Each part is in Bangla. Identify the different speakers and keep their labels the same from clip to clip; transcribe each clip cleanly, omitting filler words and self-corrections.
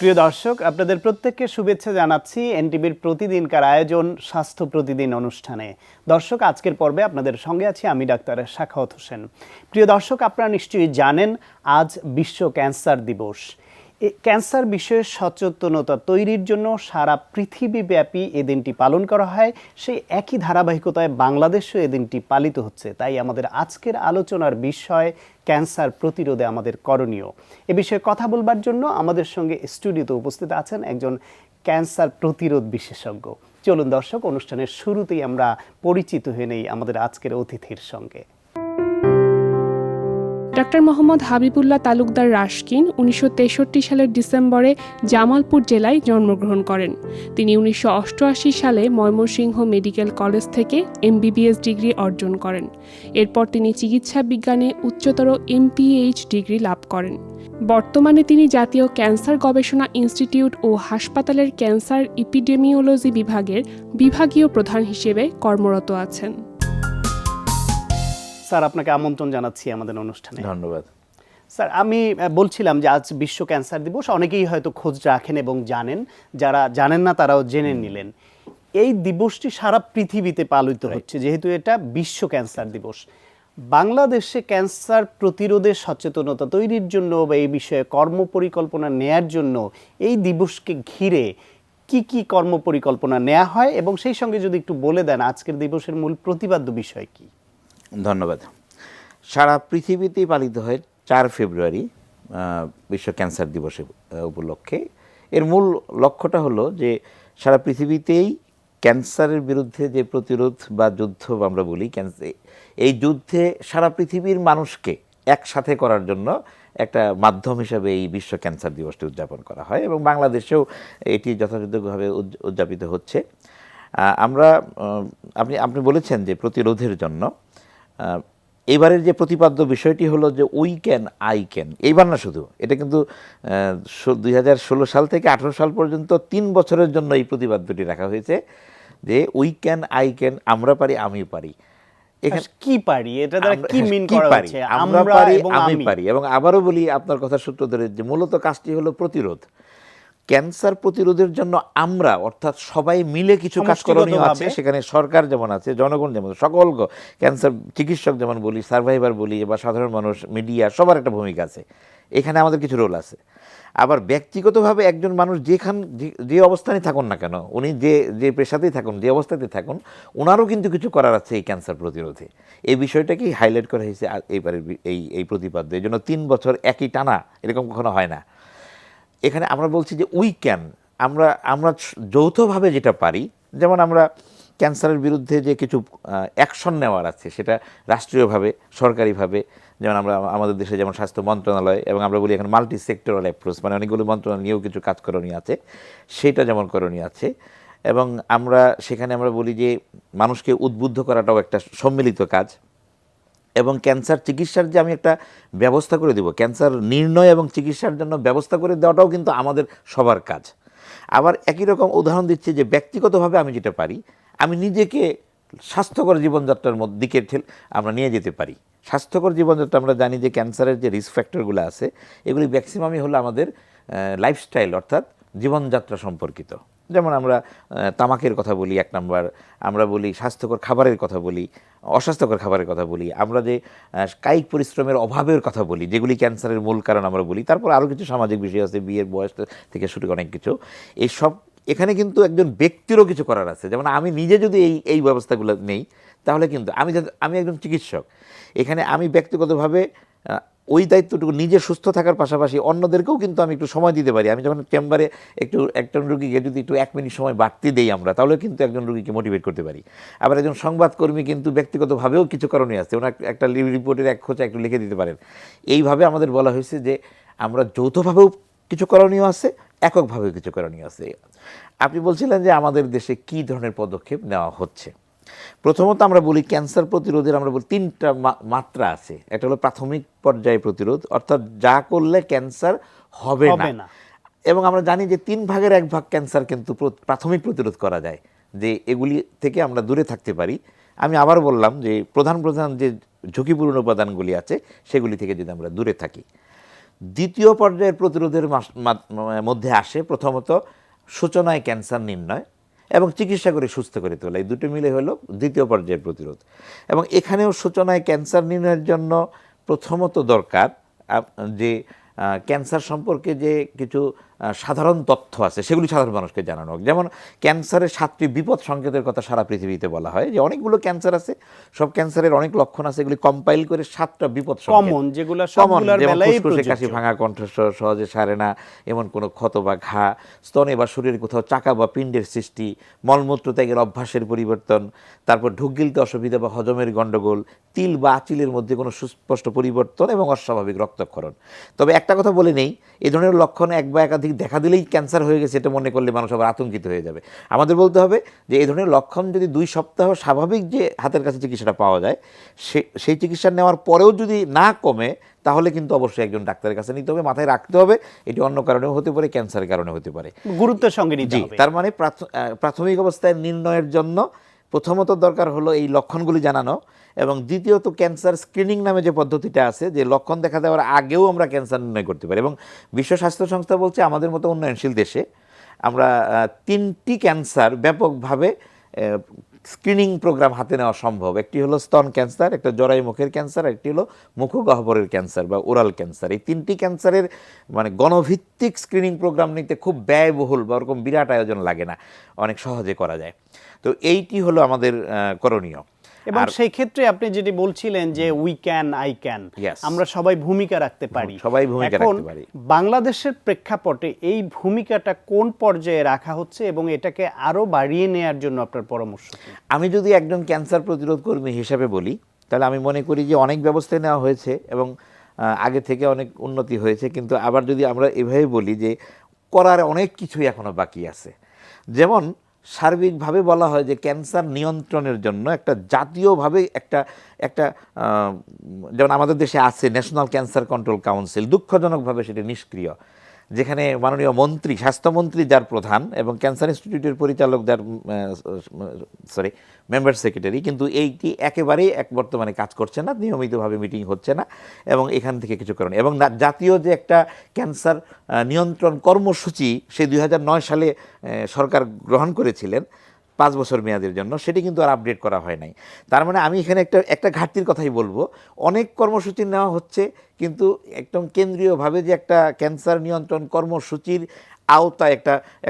Speaker 1: প্রিয় দর্শক, আপনাদের প্রত্যেককে শুভেচ্ছা জানাচ্ছি এনটিভির প্রতিদিনকার আয়োজন স্বাস্থ্য প্রতিদিন অনুষ্ঠানে। দর্শক, আজকের পর্বে আপনাদের সঙ্গে আছি আমি ডাক্তার সাখাওয়াত হোসেন। প্রিয় দর্শক, আপনারা নিশ্চয়ই জানেন আজ বিশ্ব ক্যান্সার দিবস। ক্যান্সার বিষয়ে সচেতনতা তৈরির জন্য সারা পৃথিবীব্যাপী এ দিনটি পালন করা হয়। সেই একই ধারাবাহিকতায় বাংলাদেশেও এ দিনটি পালিত হচ্ছে। তাই আমাদের আজকের আলোচনার বিষয় ক্যান্সার প্রতিরোধে আমাদের করণীয়। এ বিষয়ে কথা বলবার জন্য আমাদের সঙ্গে স্টুডিওতে উপস্থিত আছেন একজন ক্যান্সার প্রতিরোধ বিশেষজ্ঞ। চলুন দর্শক, অনুষ্ঠানের শুরুতেই আমরা পরিচিত হয়ে নেই আমাদের আজকের অতিথির সঙ্গে।
Speaker 2: ডক্টর মোহাম্মদ হাবিবুল্লাহ তালুকদার রাশকিন 1963 সালের ডিসেম্বরে জামালপুর জেলায় জন্মগ্রহণ করেন। তিনি 1988 সালে ময়মনসিংহ মেডিকেল কলেজ থেকে MBBS ডিগ্রি অর্জন করেন। এরপর তিনি চিকিৎসা বিজ্ঞানে উচ্চতর MPH ডিগ্রি লাভ করেন। বর্তমানে তিনি জাতীয় ক্যান্সার গবেষণা ইনস্টিটিউট ও হাসপাতালের ক্যান্সার এপিডেমিওলজি বিভাগের বিভাগীয় প্রধান হিসেবে কর্মরত আছেন।
Speaker 1: স্যার, আপনাকে আমন্ত্রণ জানাচ্ছি আমাদের অনুষ্ঠানে।
Speaker 3: ধন্যবাদ।
Speaker 1: স্যার, আমি বলছিলাম যে আজ বিশ্ব ক্যান্সার দিবস। অনেকেই হয়তো খোঁজ রাখেন এবং জানেন, যারা জানেন না তারাও জেনে নিলেন। এই দিবসটি সারা পৃথিবীতে পালিত হচ্ছে যেহেতু এটা বিশ্ব ক্যান্সার দিবস। বাংলাদেশে ক্যান্সার প্রতিরোধে সচেতনতা তৈরির জন্য বা এই বিষয়ে কর্মপরিকল্পনা নেয়ার জন্য এই দিবসকে ঘিরে কি কি কর্মপরিকল্পনা নেওয়া হয় এবং সেই সঙ্গে যদি একটু বলে দেন আজকের দিবসের মূল প্রতিপাদ্য বিষয় কি?
Speaker 3: ধন্যবাদ। সারা পৃথিবীতেই পালিত হয় 4 ফেব্রুয়ারি বিশ্ব ক্যান্সার দিবসের উপলক্ষে। এর মূল লক্ষ্যটা হলো যে সারা পৃথিবীতেই ক্যান্সারের বিরুদ্ধে যে প্রতিরোধ বা যুদ্ধ আমরা বলি, এই যুদ্ধে সারা পৃথিবীর মানুষকে একসাথে করার জন্য একটা মাধ্যম হিসাবে এই বিশ্ব ক্যান্সার দিবসটি উদযাপন করা হয় এবং বাংলাদেশেও এটি যথাযথভাবে উদযাপিত হচ্ছে। আমরা আপনি বলেছেন যে প্রতিরোধের জন্য এবারের যে প্রতিপাদ্য বিষয়টি হলো যে উই ক্যান আই ক্যান। এইবার না শুধু, এটা কিন্তু 2016 সাল থেকে 18 সাল পর্যন্ত 3 বছরের জন্য এই প্রতিপাদ্যটি রাখা হয়েছে যে উই ক্যান আই ক্যান, আমরা পারি আমি পারি।
Speaker 1: এখানে কি পারি, এটা দ্বারা কি মিন করা হচ্ছে?
Speaker 3: আমরা পারি আমি পারি। এবং আবারও বলি আপনার কথার সূত্র ধরে যে মূলত কাজটি হলো প্রতিরোধ। ক্যান্সার প্রতিরোধের জন্য আমরা, অর্থাৎ সবাই মিলে কিছু কাজ করণীয় আছে। সেখানে সরকার যেমন আছে, জনগণ যেমন, সকল ক্যান্সার চিকিৎসক যেমন বলি, সার্ভাইভার বলি, বা সাধারণ মানুষ, মিডিয়া, সবার একটা ভূমিকা আছে। এখানে আমাদের কিছু রোল আছে। আবার ব্যক্তিগতভাবে একজন মানুষ যে অবস্থানে থাকুন না কেন, উনি যে পেশাতেই থাকুন, যে অবস্থাতে থাকুন, ওনারও কিন্তু কিছু করার আছে এই ক্যান্সার প্রতিরোধে। এই বিষয়টাকেই হাইলাইট করা হয়েছে এইবারের এই প্রতিপাদ্য। এই জন্য 3 বছর একই টানা এরকম কখনো হয় না। এখানে আমরা বলছি যে উই ক্যান, আমরা যৌথভাবে যেটা পারি, যেমন আমরা ক্যান্সারের বিরুদ্ধে যে কিছু অ্যাকশন নেওয়ার আছে সেটা রাষ্ট্রীয়ভাবে, সরকারিভাবে, যেমন আমাদের দেশে যেমন স্বাস্থ্য মন্ত্রণালয়, এবং আমরা বলি এখন মাল্টি সেক্টরাল অ্যাপ্রোচ, মানে অনেকগুলো মন্ত্রণালয় নিয়েও কিছু কাজ করণীয় আছে, সেটা যেমন করণীয় আছে। এবং সেখানে আমরা বলি যে মানুষকে উদ্বুদ্ধ করাটাও একটা সম্মিলিত কাজ। এবং ক্যান্সার চিকিৎসার যে আমি একটা ব্যবস্থা করে দেব, ক্যান্সার নির্ণয় এবং চিকিৎসার জন্য ব্যবস্থা করে দেওয়াটাও কিন্তু আমাদের সবার কাজ। আবার একই রকম উদাহরণ দিচ্ছি যে ব্যক্তিগতভাবে আমি যেটা পারি, আমি নিজেকে স্বাস্থ্যকর জীবনযাত্রার দিকে আমরা নিয়ে যেতে পারি। স্বাস্থ্যকর জীবনযাত্রা, আমরা জানি যে ক্যান্সারের যে রিস্ক ফ্যাক্টরগুলো আছে এগুলি ম্যাক্সিমামই হলো আমাদের লাইফস্টাইল, অর্থাৎ জীবনযাত্রা সম্পর্কিত। যেমন আমরা তামাকের কথা বলি 1 নম্বর, আমরা বলি স্বাস্থ্যকর খাবারের কথা বলি, অস্বাস্থ্যকর খাবারের কথা বলি, আমরা যে কায়িক পরিশ্রমের অভাবের কথা বলি, যেগুলি ক্যান্সারের মূল কারণ আমরা বলি। তারপর আরও কিছু সামাজিক বিষয় আছে, বিয়ের বয়স থেকে শুরু অনেক কিছু। এই সব এখানে কিন্তু একজন ব্যক্তিরও কিছু করার আছে। যেমন আমি নিজে যদি এই ব্যবস্থাগুলো নেই, তাহলে কিন্তু আমি একজন চিকিৎসক, এখানে আমি ব্যক্তিগতভাবে ওই দায়িত্বটুকু নিজে সুস্থ থাকার পাশাপাশি অন্যদেরকেও কিন্তু আমি একটু সময় দিতে পারি। আমি যখন চেম্বারে একজন রুগীকে যদি একটু 1 মিনিট সময় বাড়তি দেই আমরা, তাহলে কিন্তু একজন রুগীকে মোটিভেট করতে পারি। আবার একজন সংবাদকর্মী কিন্তু ব্যক্তিগতভাবেও কিছু করণীয় আছে, ওনার একটা রিপোর্টের এক খোঁচা একটু লিখে দিতে পারেন। এইভাবে আমাদের বলা হয়েছে যে আমরা যৌথভাবেও কিছু করণীয় আছে, এককভাবেও কিছু করণীয় আছে। আপনি বলছিলেন যে আমাদের দেশে কী ধরনের পদক্ষেপ নেওয়া হচ্ছে। প্রথমত আমরা বলি ক্যান্সার প্রতিরোধের আমরা বলি 3টা মাত্রা আছে। একটা হলো প্রাথমিক পর্যায়ে প্রতিরোধ, অর্থাৎ যা করলে ক্যান্সার হবে না। এবং আমরা জানি যে 3 ভাগের 1 ভাগ ক্যান্সার কিন্তু প্রাথমিক প্রতিরোধ করা যায়, যে এগুলি থেকে আমরা দূরে থাকতে পারি। আমি আবার বললাম যে প্রধান যে ঝুঁকিপূর্ণ উপাদানগুলি আছে সেগুলি থেকে যদি আমরা দূরে থাকি। দ্বিতীয় পর্যায়ের প্রতিরোধের মধ্যে আসে প্রথমত সূচনায় ক্যান্সার নির্ণয় এবং চিকিৎসা করে সুস্থ করে তোলা, এই দুটো মিলে হলো দ্বিতীয় পর্যায়ের প্রতিরোধ। এবং এখানেও সূচনায় ক্যান্সার নির্ণয়ের জন্য প্রথমত দরকার যে ক্যান্সার সম্পর্কে যে কিছু সাধারণ তথ্য আছে সেগুলি সাধারণ মানুষকে জানানো হোক। যেমন ক্যান্সারের 7টি বিপদ সংকেতের কথা সারা পৃথিবীতে বলা হয়, যে অনেকগুলো ক্যান্সার আছে, সব ক্যান্সারের অনেক লক্ষণ আছে, এগুলি কম্পাইল করে 7টা বিপদ
Speaker 1: কমন যেগুলো সবগুলোর বেলায়
Speaker 3: ফুসফুসে কাশি, ভাঙা কণ্ঠস্বর, সহজে সারে না এমন কোনো ক্ষত বা ঘা, স্তনে বা শরীরে কোথাও চাকা বা পিণ্ডের সৃষ্টি, মলমূত্র ত্যাগের অভ্যাসের পরিবর্তন, তারপর ঢুক গিলতে অসুবিধা বা হজমের গণ্ডগোল, তিল বা আঁচিলের মধ্যে কোনো সুস্পষ্ট পরিবর্তন এবং অস্বাভাবিক রক্তক্ষরণ। তবে একটা কথা বলে নেই, এই ধরনের লক্ষণ এক বা একাধিক দেখা দিলেই ক্যান্সার হয়ে গেছে এটা মনে করলে মানুষ আবার আতঙ্কিত হয়ে যাবে। আমাদের বলতে হবে যে এই ধরনের লক্ষণ যদি 2 সপ্তাহ স্বাভাবিক যে হাতের কাছে চিকিৎসাটা পাওয়া যায় সেই চিকিৎসা নেওয়ার পরেও যদি না কমে তাহলে কিন্তু অবশ্যই একজন ডাক্তারের কাছে নিতে হবে, মাথায় রাখতে হবে এটি অন্য কারণেও হতে পারে, ক্যান্সারের কারণে হতে পারে,
Speaker 1: গুরুত্বের সঙ্গে নিতে হবে।
Speaker 3: তার মানে প্রাথমিক অবস্থায় নির্ণয়ের জন্য প্রথমত দরকার হলো এই লক্ষণগুলি জানানো, এবং দ্বিতীয়ত ক্যান্সার স্ক্রিনিং নামে যে পদ্ধতিটা আছে, যে লক্ষণ দেখা দেওয়ার আগেও আমরা ক্যান্সার নির্ণয় করতে পারি। এবং বিশ্ব স্বাস্থ্য সংস্থা বলছে আমাদের মতো উন্নয়নশীল দেশে আমরা 3টি ক্যান্সার ব্যাপকভাবে স্ক্রিনিং প্রোগ্রাম হাতে নেওয়া সম্ভব। একটি হলো স্তন ক্যান্সার, একটা জরায়ু মুখের ক্যান্সার, একটি হলো মুখগহ্বরের ক্যান্সার বা ওরাল ক্যান্সার। এই 3টি ক্যান্সারের মানে গণভিত্তিক স্ক্রিনিং প্রোগ্রাম নিতে খুব ব্যয়বহুল বা ওরকম বিরাট আয়োজন লাগে না, অনেক সহজে করা যায়। তো এইটি হলো আমাদের করণীয়।
Speaker 1: এবং সেই ক্ষেত্রে আপনি যেটি বলছিলেন যে উই ক্যান আই ক্যান, আমরা সবাই ভূমিকা রাখতে পারি,
Speaker 3: সবাই ভূমিকা রাখতে পারি।
Speaker 1: বাংলাদেশের প্রেক্ষাপটে এই ভূমিকাটা কোন পর্যায়ে রাখা হচ্ছে এবং এটাকে আরো বাড়িয়ে নেওয়ার জন্য আপনার পরামর্শ কি?
Speaker 3: আমি যদি একজন ক্যান্সার প্রতিরোধ কর্মী হিসেবে বলি তাহলে আমি মনে করি যে অনেক ব্যবস্থা নেওয়া হয়েছে এবং আগে থেকে অনেক উন্নতি হয়েছে, কিন্তু আবার যদি আমরা এভাবে বলি যে করার অনেক কিছুই এখনো বাকি আছে। যেমন সার্বিকভাবে বলা হয় যে ক্যান্সার নিয়ন্ত্রণের জন্য একটা জাতীয়ভাবে একটা যেমন আমাদের দেশে আছে ন্যাশনাল ক্যান্সার কন্ট্রোল কাউন্সিল, দুঃখজনকভাবে সেটি নিষ্ক্রিয়, যেখানে মাননীয় মন্ত্রী, স্বাস্থ্যমন্ত্রী যার প্রধান এবং ক্যান্সার ইনস্টিটিউটের পরিচালক যার মেম্বার সেক্রেটারি, কিন্তু এইটি একেবারেই বর্তমানে কাজ করছে না, নিয়মিতভাবে মিটিং হচ্ছে না এবং এখান থেকে কিছু কারণ। এবং জাতীয় যে একটা ক্যান্সার নিয়ন্ত্রণ কর্মসূচি সেই 2009 সালে সরকার গ্রহণ করেছিলেন 5 বছর মেয়াদের জন্য, সেটি কিন্তু আর আপডেট করা হয় নাই। তার মানে আমি এখানে একটা ঘাটতির কথাই বলবো, অনেক কর্মসূচি নেওয়া হচ্ছে কিন্তু একদম কেন্দ্রীয়ভাবে যে একটা ক্যান্সার নিয়ন্ত্রণ কর্মসূচির আওতায়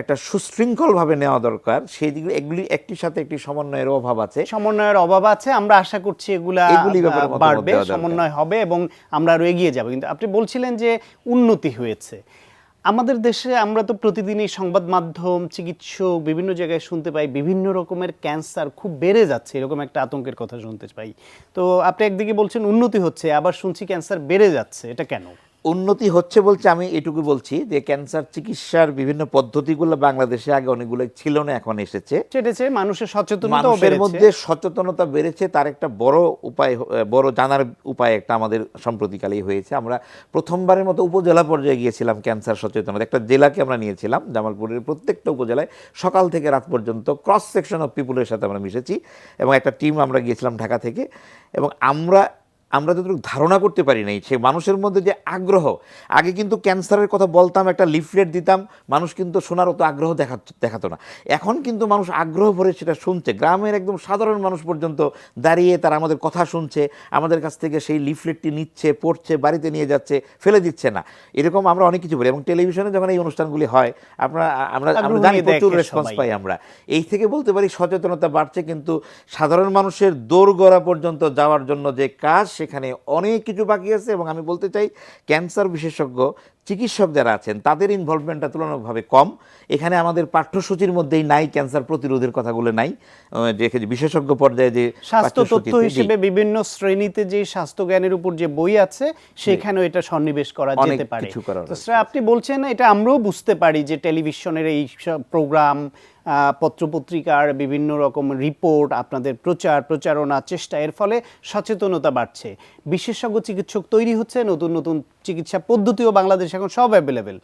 Speaker 3: একটা সুশৃঙ্খলভাবে নেওয়া দরকার, সেই দিকগুলো এগুলি একটির সাথে একটি সমন্বয়ের অভাব আছে।
Speaker 1: আমরা আশা করছি এগুলি বাড়বে, সমন্বয় হবে এবং আমরা আরো এগিয়ে যাব। কিন্তু আপনি বলছিলেন যে উন্নতি হয়েছে আমাদের দেশে, আমরা তো প্রতিদিনই সংবাদ মাধ্যম, চিকিৎসক বিভিন্ন জায়গায় শুনতে পাই বিভিন্ন রকমের ক্যান্সার খুব বেড়ে যাচ্ছে, এরকম একটা আতঙ্কের কথা শুনতে পাই। তো আপনি একদিকে বলছেন উন্নতি হচ্ছে, আবার শুনছি ক্যান্সার বেড়ে যাচ্ছে, এটা কেন?
Speaker 3: উন্নতি হচ্ছে বলছে, আমি এটুকু বলছি যে ক্যান্সার চিকিৎসার বিভিন্ন পদ্ধতিগুলো বাংলাদেশে আগে অনেকগুলো ছিল না, এখন এসেছে,
Speaker 1: মানুষের
Speaker 3: মধ্যে সচেতনতা বেড়েছে। তার একটা বড় জানার উপায় একটা আমাদের সম্প্রতিকালেই হয়েছে। আমরা প্রথমবারের মতো উপজেলা পর্যায়ে গিয়েছিলাম ক্যান্সার সচেতনতা, একটা জেলাকে আমরা নিয়েছিলাম, জামালপুরের প্রত্যেকটা উপজেলায় সকাল থেকে রাত পর্যন্ত ক্রস সেকশন অফ পিপুলের সাথে আমরা মিশেছি এবং একটা টিম আমরা গিয়েছিলাম ঢাকা থেকে। এবং আমরা যতটুকু ধারণা করতে পারি নাই সে মানুষের মধ্যে যে আগ্রহ, আগে কিন্তু ক্যান্সারের কথা বলতাম, একটা লিফলেট দিতাম, মানুষ কিন্তু শোনার অত আগ্রহ দেখাতো না। এখন কিন্তু মানুষ আগ্রহ ভরে সেটা শুনছে, গ্রামের একদম সাধারণ মানুষ পর্যন্ত দাঁড়িয়ে তারা আমাদের কথা শুনছে, আমাদের কাছ থেকে সেই লিফলেটটি নিচ্ছে, পড়ছে, বাড়িতে নিয়ে যাচ্ছে, ফেলে দিচ্ছে না। এরকম আমরা অনেক কিছু বলি এবং টেলিভিশনে যখন এই অনুষ্ঠানগুলি হয় আমরা জানি প্রচুর রেসপন্স পাই। আমরা এই থেকে বলতে পারি সচেতনতা বাড়ছে, কিন্তু সাধারণ মানুষের দোরগোড়া পর্যন্ত যাওয়ার জন্য যে কাজ সেখানে অনেক কিছু বাকি আছে। এবং আমি বলতে চাই ক্যান্সার বিশেষজ্ঞ চিকিৎসক যারা আছেন তাদের ইনভলভমেন্টটা তুলনামূলকভাবে কম। এখানে আমাদের পাঠ্যসূচির মধ্যেই নাই ক্যান্সার প্রতিরোধের কথাগুলো নাই, যে বিশেষজ্ঞ পর্যায়ে যে
Speaker 1: স্বাস্থ্য তথ্য হিসেবে বিভিন্ন শ্রেণীতে যে স্বাস্থ্য জ্ঞানের উপর যে বই আছে সেখানেও এটা সন্নিবেশ করা যেতে পারে। আপনি বলছেন এটা আমরাও বুঝতে পারি যে টেলিভিশনের এই প্রোগ্রাম, পত্রপত্রিকার বিভিন্ন রকম রিপোর্ট, আপনাদের প্রচারণা চেষ্টা, এর ফলে সচেতনতা বাড়ছে, বিশেষজ্ঞ চিকিৎসক তৈরি হচ্ছে, নতুন নতুন চিকিৎসা পদ্ধতিও বাংলাদেশে এখন সব অ্যাভেলেবেল।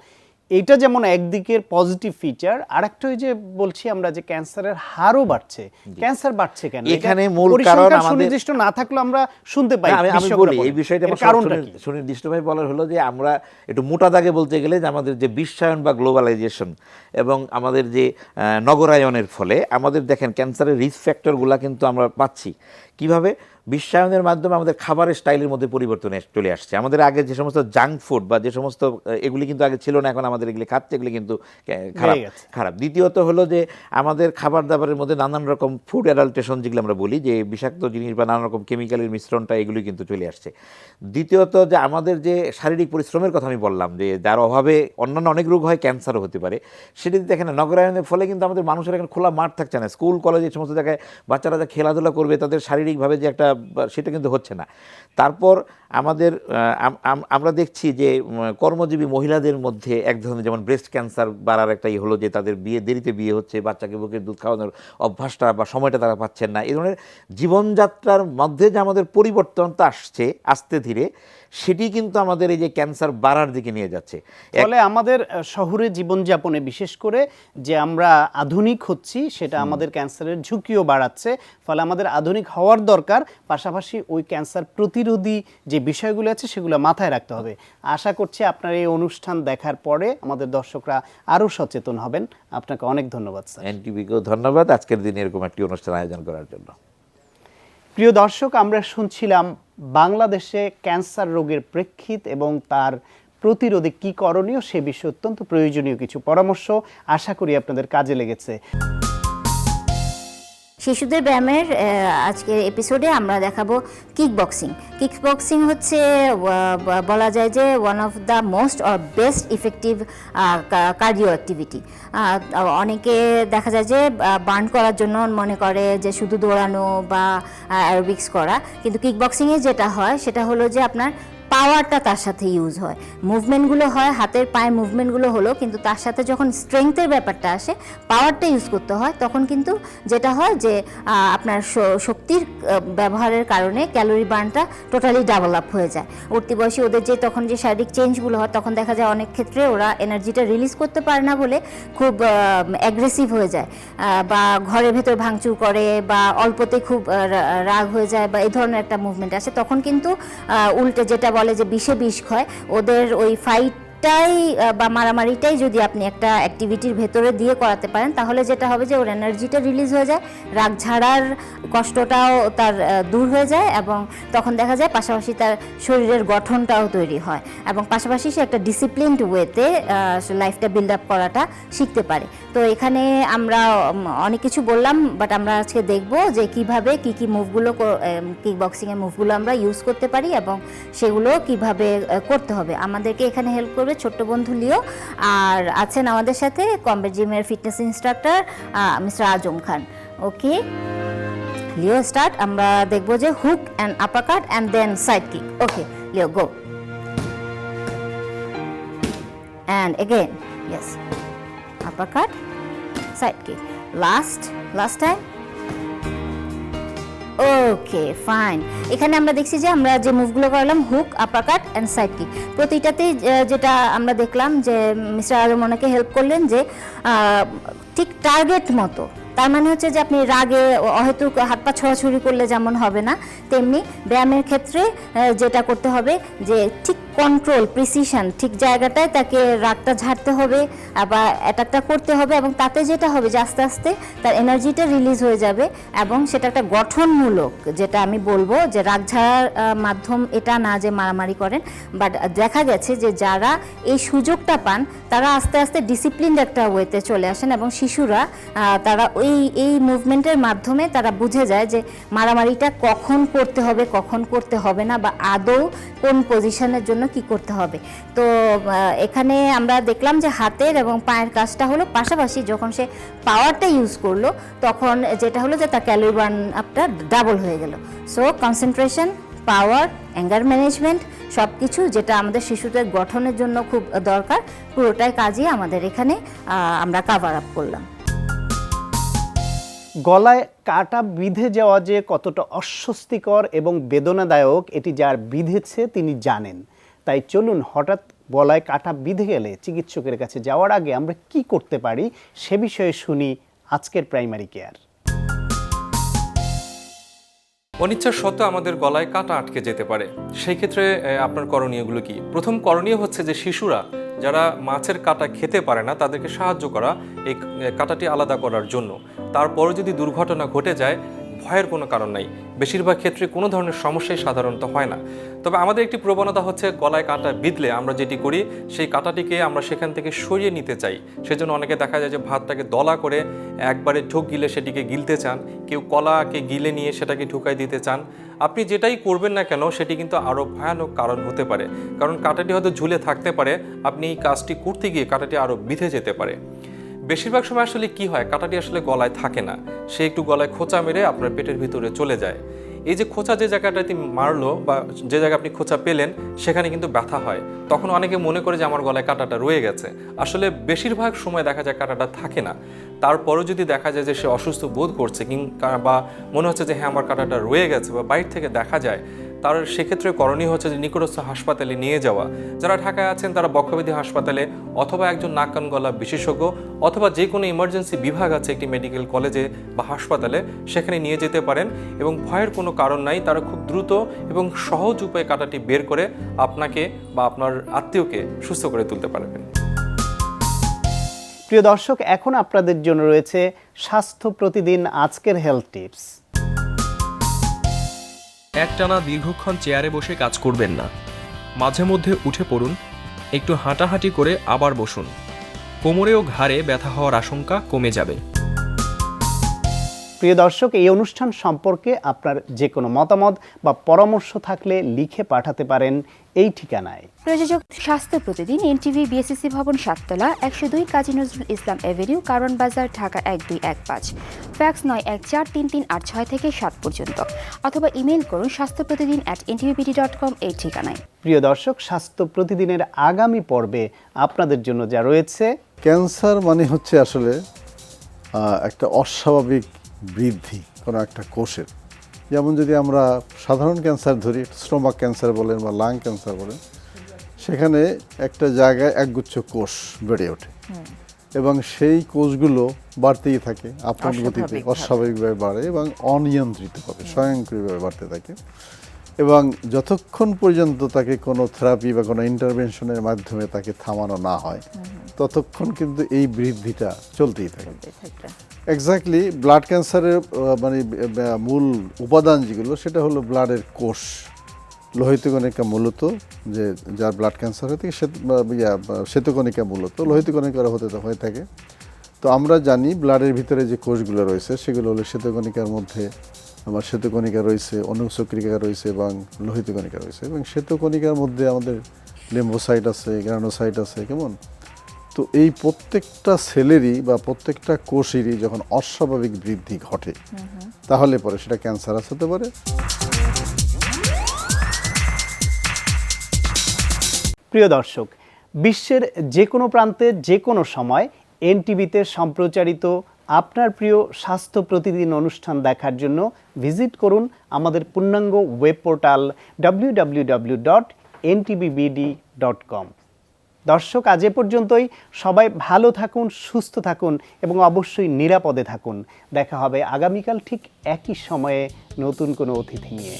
Speaker 1: এটা যেমন একদিকের পজিটিভ ফিচার, আরেকটা ওই যে বলছি আমরা যে ক্যান্সারের হারও বাড়ছে। ক্যান্সার বাড়ছে কেন?
Speaker 3: এখানে মূল কারণ আমাদের
Speaker 1: সুনির্দিষ্ট না থাকলেও আমরা শুনতে পাই।
Speaker 3: আমি বলি এই বিষয়টা সুনির্দিষ্টভাবে বলার হলো যে আমরা একটু মোটা দাগে বলতে গেলে যে আমাদের যে বিশ্বায়ন বা গ্লোবালাইজেশন এবং আমাদের যে নগরায়নের ফলে আমাদের দেখেন ক্যান্সারের রিস্ক ফ্যাক্টরগুলো কিন্তু আমরা পাচ্ছি কিভাবে? বিশ্বায়নের মাধ্যমে আমাদের খাবারের স্টাইলের মধ্যে পরিবর্তন চলে আসছে। আমাদের আগে যে সমস্ত জাঙ্ক ফুড বা যে সমস্ত এগুলি কিন্তু আগে ছিল না, এখন আমাদের এগুলি খাচ্ছে, এগুলি কিন্তু খারাপ। দ্বিতীয়ত হলো যে আমাদের খাবার দাবারের মধ্যে নানান রকম ফুড অ্যাডাল্টেশন, যেগুলো আমরা বলি যে বিষাক্ত জিনিস বা নানান রকম কেমিক্যালের মিশ্রণটা, এগুলি কিন্তু চলে আসছে। দ্বিতীয়ত যে আমাদের যে শারীরিক পরিশ্রমের কথা আমি বললাম যে যার অভাবে অন্যান্য অনেক রোগ হয়, ক্যান্সারও হতে পারে, সেটি দেখেন নগরায়নের ফলে কিন্তু আমাদের মানুষের এখানে খোলা মাঠ থাকছে না। স্কুল কলেজ এই সমস্ত জায়গায় বাচ্চারা যা খেলাধুলা করবে, তাদের শারীরিকভাবে যে একটা সেটা কিন্তু হচ্ছে না। তারপর আমাদের আমরা দেখছি যে কর্মজীবী মহিলাদের মধ্যে এক ধরনের যেমন ব্রেস্ট ক্যান্সার বাড়ার একটা হলো যে তাদের দেরিতে বিয়ে হচ্ছে, বাচ্চাকে বুকের দুধ খাওয়ানোর অভ্যাসটা বা সময়টা তারা পাচ্ছেন না। এই ধরনের জীবনযাত্রার মধ্যে যে আমাদের পরিবর্তনটা আসছে আস্তে ধীরে, সেটি কিন্তু আমাদের এই যে ক্যান্সার বাড়ার দিকে নিয়ে যাচ্ছে।
Speaker 1: ফলে আমাদের শহুরে জীবনযাপনে বিশেষ করে যে আমরা আধুনিক হচ্ছি, সেটা আমাদের ক্যান্সারের ঝুঁকিও বাড়াচ্ছে। ফলে আমাদের আধুনিক হওয়ার দরকার, পাশাপাশি ওই ক্যান্সার প্রতিরোধী যে বিষয়গুলো আছে সেগুলো মাথায় রাখতে হবে। আশা করছি আপনার এই অনুষ্ঠান দেখার পরে আমাদের দর্শকরা আরও সচেতন হবেন। আপনাকে অনেক ধন্যবাদ স্যার।
Speaker 3: এনটিভিকেও ধন্যবাদ আজকের দিনে এরকম একটি অনুষ্ঠান আয়োজন করার জন্য।
Speaker 1: প্রিয় দর্শক, আমরা শুনছিলাম বাংলাদেশে ক্যান্সার রোগের প্রেক্ষিত এবং তার প্রতিরোধে কী করণীয় সে বিষয়ে অত্যন্ত প্রয়োজনীয় কিছু পরামর্শ। আশা করি আপনাদের কাজে লেগেছে।
Speaker 4: শিশুদের ব্যায়ামের আজকের এপিসোডে আমরা দেখাবো কিক বক্সিং। কিক বক্সিং হচ্ছে বলা যায় যে one of the most or best effective cardio activity. অনেকে দেখা যায় যে বার্ন করার জন্য মনে করে যে শুধু দৌড়ানো বা অ্যারোবিক্স করা, কিন্তু কিক বক্সিংয়ে যেটা হয় সেটা হলো যে আপনার পাওয়ারটা তার সাথে ইউজ হয়, মুভমেন্টগুলো হয়, হাতের পায়ের মুভমেন্টগুলো হলো, কিন্তু তার সাথে যখন স্ট্রেংথের ব্যাপারটা আসে, পাওয়ারটা ইউজ করতে হয়, তখন কিন্তু যেটা হয় যে আপনার শক্তির ব্যবহারের কারণে ক্যালোরি বার্নটা টোটালি ডাবল আপ হয়ে যায়। উঠতি বয়সী ওদের যে তখন যে শারীরিক চেঞ্জগুলো হয়, তখন দেখা যায় অনেক ক্ষেত্রে ওরা এনার্জিটা রিলিজ করতে পারে না বলে খুব অ্যাগ্রেসিভ হয়ে যায়, বা ঘরের ভেতর ভাঙচুর করে, বা অল্পতে খুব রাগ হয়ে যায়, বা এই ধরনের একটা মুভমেন্ট আসে। তখন কিন্তু উল্টে যেটা বলে যে বিষে বিষ ক্ষয়, ওদের ওই ফাইটটাই বা মারামারিটাই যদি আপনি একটা অ্যাক্টিভিটির ভেতরে দিয়ে করাতে পারেন, তাহলে যেটা হবে যে ওর এনার্জিটা রিলিজ হয়ে যায়, রাগ ঝাড়ার কষ্টটাও তার দূর হয়ে যায়, এবং তখন দেখা যায় পাশাপাশি তার শরীরের গঠনটাও তৈরি হয়, এবং পাশাপাশি সে একটা ডিসিপ্লিনড ওয়েতে লাইফটা বিল্ড আপ করাটা শিখতে পারে। তো এখানে আমরা অনেক কিছু বললাম, বাট আমরা আজকে দেখব যে কিভাবে কি মুভগুলো, কিক বক্সিংয়ের মুভগুলো আমরা ইউজ করতে পারি এবং সেগুলো কিভাবে করতে হবে। আমাদেরকে এখানে হেল্প করবে ছোট্ট বন্ধু লিও, আর আছেন আমাদের সাথে কমব্যাট জিমের fitness instructor mister Azam Khan. Okay Leo, start. আমরা দেখব যে hook and uppercut and then side kick. Okay Leo, go. And again, yes, uppercut, side kick, last time. Okay fine. এখানে আমরা দেখছি যে আমরা যে মুভগুলো করলাম, hook, uppercut and side kick, প্রতিটাতেই যেটা আমরা দেখলাম যে মিস্টার আজম ওনাকে হেল্প করলেন যে ঠিক টার্গেট মতো। তার মানে হচ্ছে যে আপনি রাগে অহেতুক হাত পা ছড়াছড়ি করলে যেমন হবে না, তেমনি ব্যায়ামের ক্ষেত্রে যেটা করতে হবে যে ঠিক কন্ট্রোল, প্রিসিশন, ঠিক জায়গাটায় তাকে রাগটা ঝাড়তে হবে বা অ্যাটাকটা করতে হবে, এবং তাতে যেটা হবে যে আস্তে আস্তে তার এনার্জিটা রিলিজ হয়ে যাবে, এবং সেটা একটা গঠনমূলক, যেটা আমি বলবো যে রাগ ঝাড়ার মাধ্যম এটা না যে মারামারি করেন, বাট দেখা গেছে যে যারা এই সুযোগটা পান তারা আস্তে আস্তে ডিসিপ্লিনড একটা ওয়েতে চলে আসেন, এবং শিশুরা তারা এই মুভমেন্টের মাধ্যমে তারা বুঝে যায় যে মারামারিটা কখন করতে হবে, কখন করতে হবে না, বা আদৌ কোন পজিশনের জন্য কি করতে হবে। তো এখানে আমরা দেখলাম যে হাতের এবং পায়ের কাজটা হলো, পাশাপাশি যখন সে পাওয়ারটা ইউজ করলো তখন যেটা হলো যে তার ক্যালোরি বার্ন আপটা ডাবল হয়ে গেল। সো কনসেন্ট্রেশন, পাওয়ার, অ্যাঙ্গার ম্যানেজমেন্ট, সব কিছু যেটা আমাদের শিশুদের গঠনের জন্য খুব দরকার, পুরোটাই কাজই আমাদের এখানে আমরা কাভার আপ করলাম।
Speaker 1: গলায় কাটা বিঁধে যাওয়া যে কতটা অস্বস্তিকর এবং বেদনাদায়ক, এটি যার বিঁধেছে তিনি জানেন। তাই চলুন হঠাৎ গলায় কাটা বিঁধে গেলে চিকিৎসকের কাছে যাওয়ার আগে আমরা কি করতে পারি সে বিষয়ে শুনি আজকের প্রাইমারি কেয়ার।
Speaker 5: অনিচ্ছা সত্ত্বেও আমাদের গলায় কাঁটা আটকে যেতে পারে, সেই ক্ষেত্রে আপনার করণীয়গুলো কি? প্রথম করণীয় হচ্ছে যে শিশুরা যারা মাছের কাঁটা খেতে পারে না তাদেরকে সাহায্য করা এই কাঁটাটি আলাদা করার জন্য। তারপরে যদি দুর্ঘটনা ঘটে যায় ভয়ের কোনো কারণ নাই, বেশিরভাগ ক্ষেত্রে কোনো ধরনের সমস্যাই সাধারণত হয় না। তবে আমাদের একটি প্রবণতা হচ্ছে গলায় কাঁটা বিঁধলে আমরা যেটি করি সেই কাঁটাটিকে আমরা সেখান থেকে সরিয়ে নিতে চাই। সেজন্য অনেকে দেখা যায় যে ভাতটাকে দলা করে একবারে ঢোক গিলে সেটিকে গিলতে চান, কেউ কলাকে গিলে নিয়ে সেটাকে ঢুকাই দিতে চান। আপনি যেটাই করবেন না কেন সেটি কিন্তু আরও ভয়ানক কারণ হতে পারে, কারণ কাঁটাটি হয়তো ঝুলে থাকতে পারে, আপনি এই কাজটি করতে গিয়ে কাঁটাটি আরও বিঁধে যেতে পারে। বেশিরভাগ সময় আসলে কি হয়, কাঁটাটি আসলে গলায় থাকে না, সে একটু গলায় খোঁচা মেরে আপনার পেটের ভিতরে চলে যায়। এই যে খোঁচা যে জায়গাটাতে মারলো বা যে জায়গায় আপনি খোঁচা পেলেন সেখানে কিন্তু ব্যথা হয়। তখন অনেকে মনে করে যে আমার গলায় কাঁটাটা রয়ে গেছে, আসলে বেশিরভাগ সময় দেখা যায় কাঁটাটা থাকে না। তারপরও যদি দেখা যায় যে সে অসুস্থ বোধ করছে বা মনে হচ্ছে যে হ্যাঁ আমার কাঁটাটা রয়ে গেছে বা বাইরে থেকে দেখা যায়, তার সেক্ষেত্রে করণীয় হচ্ছে যে নিকটস্থ হাসপাতালে নিয়ে যাওয়া। যারা ঢাকায় আছেন তারা বক্ষব্যাধি হাসপাতালে অথবা একজন নাক কান গলা বিশেষজ্ঞ অথবা যে কোনো ইমার্জেন্সি বিভাগ আছে একটি মেডিকেল কলেজে বা হাসপাতালে, সেখানে নিয়ে যেতে পারেন এবং ভয়ের কোনো কারণ নাই। তারা খুব দ্রুত এবং সহজ উপায়ে কাঁটাটি বের করে আপনাকে বা আপনার আত্মীয়কে সুস্থ করে তুলতে পারবেন।
Speaker 1: প্রিয় দর্শক, এখন আপনাদের জন্য রয়েছে স্বাস্থ্য প্রতিদিন আজকের হেলথ টিপস।
Speaker 6: একটানা দীর্ঘক্ষণ চেয়ারে বসে কাজ করবেন না, মাঝে মধ্যে উঠে পড়ুন, একটু হাঁটাহাঁটি করে আবার বসুন। কোমরে ও ঘাড়ে ব্যথা হওয়ার আশঙ্কা কমে যাবে।
Speaker 1: প্রিয় দর্শক, এই অনুষ্ঠান সম্পর্কে আপনার যে কোনো মতামত বা পরামর্শ থাকলে লিখে পাঠাতে পারেন এই ঠিকানায়।
Speaker 7: প্রযোজক স্বাস্থ্য প্রতিদিন, এনটিভি, বিএসসি ভবন, 7তলা, 102 কাজী নজরুল ইসলাম এভিনিউ, কারওয়ান বাজার, ঢাকা 1215। ফ্যাক্স 914338 থেকে 7 পর্যন্ত, অথবা ইমেল করুন স্বাস্থ্যপ্রতিদিন@ntvbd.com এই ঠিকানায়।
Speaker 1: প্রিয় দর্শক, স্বাস্থ্য প্রতিদিনের আগামী পর্বে আপনাদের জন্য যা রয়েছে,
Speaker 8: ক্যান্সার মানে হচ্ছে আসলে একটা অস্বাভাবিক বৃদ্ধি কোনো একটা কোষের। যেমন যদি আমরা সাধারণ ক্যান্সার ধরি, স্টোমাক ক্যান্সার বলেন বা লাং ক্যান্সার বলেন, সেখানে একটা জায়গায় একগুচ্ছ কোষ বেড়ে ওঠে এবং সেই কোষগুলো বাড়তেই থাকে আপন গতিতে, অস্বাভাবিকভাবে বাড়ে এবং অনিয়ন্ত্রিতভাবে স্বয়ংক্রিয়ভাবে বাড়তে থাকে। এবং যতক্ষণ পর্যন্ত তাকে কোনো থেরাপি বা কোনো ইন্টারভেনশনের মাধ্যমে তাকে থামানো না হয় ততক্ষণ কিন্তু এই বৃদ্ধিটা চলতেই থাকে। এক্স্যাক্টলি ব্লাড ক্যান্সারের মানে মূল উপাদান যেগুলো, সেটা হলো ব্লাডের কোষ, লোহিত কণিকা মূলত, যে যার ব্লাড ক্যান্সার হয়ে থাকে শ্বেতকণিকা মূলত লোহিত কণিকার হয়ে থাকে। তো আমরা জানি ব্লাডের ভিতরে যে কোষগুলো রয়েছে সেগুলো হলো শ্বেতকণিকার মধ্যে আমার শ্বেতকণিকা রয়েছে, অনুচক্রিকা রয়েছে এবং লোহিত কণিকা রয়েছে। এবং শ্বেতকণিকার মধ্যে আমাদের লিম্ফোসাইট আছে, গ্রানোসাইট আছে, কেমন। তো এই প্রত্যেকটা সেলেরই বা প্রত্যেকটা কোষেরই যখন অস্বাভাবিক বৃদ্ধি ঘটে তাহলে পরে সেটা ক্যান্সারাস হতে পারে।
Speaker 1: প্রিয় দর্শক, বিশ্বের যে কোনো প্রান্তে যে কোনো সময় এনটিভিতে সম্প্রচারিত আপনার প্রিয় স্বাস্থ্য প্রতিদিন অনুষ্ঠান দেখার জন্য ভিজিট করুন আমাদের পূর্ণাঙ্গ ওয়েব পোর্টাল www.ntvbd.com। দর্শক, আজ এ পর্যন্তই। সবাই ভালো থাকুন, সুস্থ থাকুন এবং অবশ্যই নিরাপদে থাকুন। দেখা হবে আগামীকাল ঠিক একই সময়ে নতুন কোনো অতিথি নিয়ে।